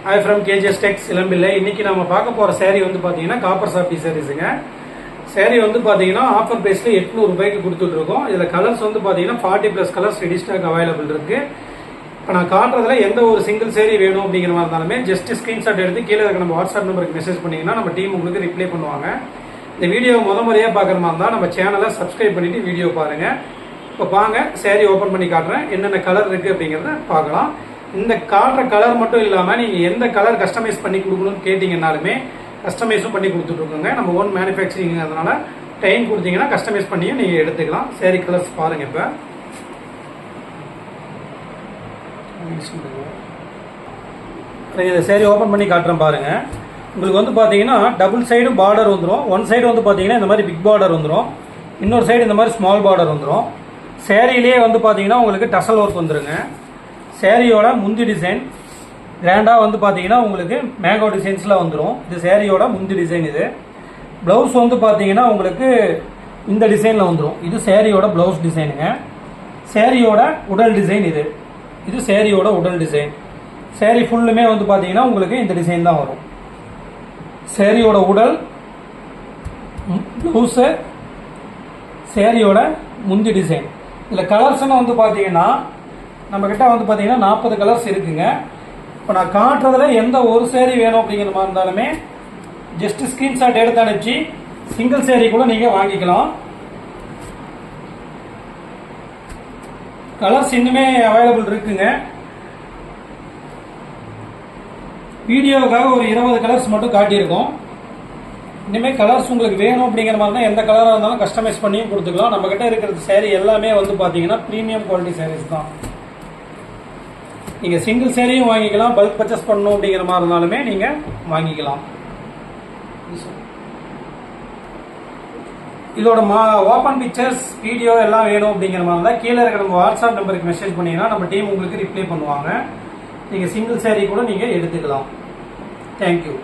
Hi from KGs டெக்ஸ் இளம்பிள்ளை. இன்னைக்கு நம்ம பார்க்க போற சேரீ வந்து பாத்தீங்கன்னா காப்பர் சாஃப்டி சாரீஸுங்க. சேரீ வந்து பாத்தீங்கன்னா ஆஃபர் பிரைஸ்ல 800 ரூபாய்க்கு கொடுத்துட்டு இருக்கோம். இதுல கலர்ஸ் வந்து பாத்தீங்கன்னா 40+ கலர்ஸ் ரெடி ஸ்டாக் அவைலபிள் இருக்கு. இப்போ நான் காட்டுறதுல எந்த ஒரு சிங்கிள் சேரீ வேணும் அப்படிங்கிற மாதிரி இருந்தாலுமே ஜஸ்ட் ஸ்கிரீன்ஷாட் எடுத்து கீழே இருக்க நம்ம வாட்ஸ்அப் நம்பருக்கு மெசேஜ் பண்ணீங்கன்னா நம்ம டீம் உங்களுக்கு ரிப்ளை பண்ணுவாங்க. இந்த வீடியோ முறையாக பார்க்குற மாதிரி இருந்தால் நம்ம சேனலை சப்ஸ்கிரைப் பண்ணிட்டு வீடியோ பாருங்க. இப்போ வாங்க சேரீ ஓப்பன் பண்ணி காட்டுறேன், என்னென்ன கலர் இருக்கு அப்படிங்கிறத பார்க்கலாம். இந்த காட்டுற கலர் மட்டும் இல்லாமல் நீங்கள் எந்த கலர் கஸ்டமைஸ் பண்ணி கொடுக்கணும்னு கேட்டிங்கன்னாலுமே கஸ்டமைஸும் பண்ணி கொடுத்துட்ருக்கோங்க. நம்ம ஓன் மேனுஃபேக்சரிங்கிறதுனால டைம் கொடுத்தீங்கன்னா கஸ்டமைஸ் பண்ணியும் நீங்கள் எடுத்துக்கலாம். சேரீ கலர்ஸ் பாருங்க. இப்போ இதை சேரீ ஓப்பன் பண்ணி காட்டுறேன் பாருங்க. உங்களுக்கு வந்து பார்த்தீங்கன்னா டபுள் சைடு பார்டர் வந்துடும். ஒன் சைடு வந்து பார்த்தீங்கன்னா இந்த மாதிரி பிக் பார்டர் வந்துடும், இன்னொரு சைடு இந்த மாதிரி ஸ்மால் பார்டர் வந்துடும். சேரீலேயே வந்து பார்த்தீங்கன்னா உங்களுக்கு டசல் ஒர்க் வந்துருங்க. சேரீயோட முந்தி டிசைன் கிராண்டாக வந்து பார்த்தீங்கன்னா உங்களுக்கு மேங்கோ டிசைன்ஸில் வந்துடும். இது சேரீயோட முந்தி டிசைன். இது ப்ளவுஸ் வந்து பார்த்தீங்கன்னா உங்களுக்கு இந்த டிசைனில் வந்துடும். இது சேரீயோட ப்ளவுஸ் டிசைனுங்க. சேரீயோட உடல் டிசைன் இது. இது சேரீயோட உடல் டிசைன். சேரீ ஃபுல்லுமே வந்து பார்த்தீங்கன்னா உங்களுக்கு இந்த டிசைன் தான் வரும். சேரீயோட உடல், ப்ளவுஸு, சேரீயோட முந்தி டிசைன். இதில் கலர்ஸ்ன்னு வந்து பார்த்தீங்கன்னா நம்மக்கிட்ட வந்து பார்த்தீங்கன்னா 40 கலர்ஸ் இருக்குங்க. இப்போ நான் காட்டுறதுல எந்த ஒரு சேரீ வேணும் அப்படிங்கிற மாதிரி இருந்தாலுமே ஜஸ்ட் ஸ்கிரீன்ஷாட் எடுத்து அனுப்பிச்சு சிங்கிள் சேரீ கூட நீங்கள் வாங்கிக்கலாம். கலர்ஸ் இன்னுமே அவைலபிள் இருக்குங்க. வீடியோவுக்காக ஒரு 20 கலர்ஸ் மட்டும் காட்டியிருக்கோம். இனிமேல் கலர்ஸ் உங்களுக்கு வேணும் அப்படிங்கிற மாதிரி தான் எந்த கலராக இருந்தாலும் கஸ்டமைஸ் பண்ணியும் கொடுத்துக்கலாம். நம்ம கிட்ட இருக்கிற சேரீ எல்லாமே வந்து பார்த்தீங்கன்னா ப்ரீமியம் குவாலிட்டி சாரீஸ் தான். நீங்கள் சிங்கிள் சேரீயும் வாங்கிக்கலாம், பல்க் பர்ச்சேஸ் பண்ணணும் அப்படிங்கிற மாதிரி இருந்தாலுமே நீங்கள் வாங்கிக்கலாம். இதோட ஓப்பன் பிக்சர்ஸ் வீடியோ எல்லாம் வேணும் அப்படிங்கிற மாதிரி தான் கீழே இருக்கிற நம்ம வாட்ஸ்அப் நம்பருக்கு மெசேஜ் பண்ணீங்கன்னா நம்ம டீம் உங்களுக்கு ரிப்ளை பண்ணுவாங்க. நீங்கள் சிங்கிள் சேரீ கூட நீங்கள் எடுத்துக்கலாம். தேங்க்யூ.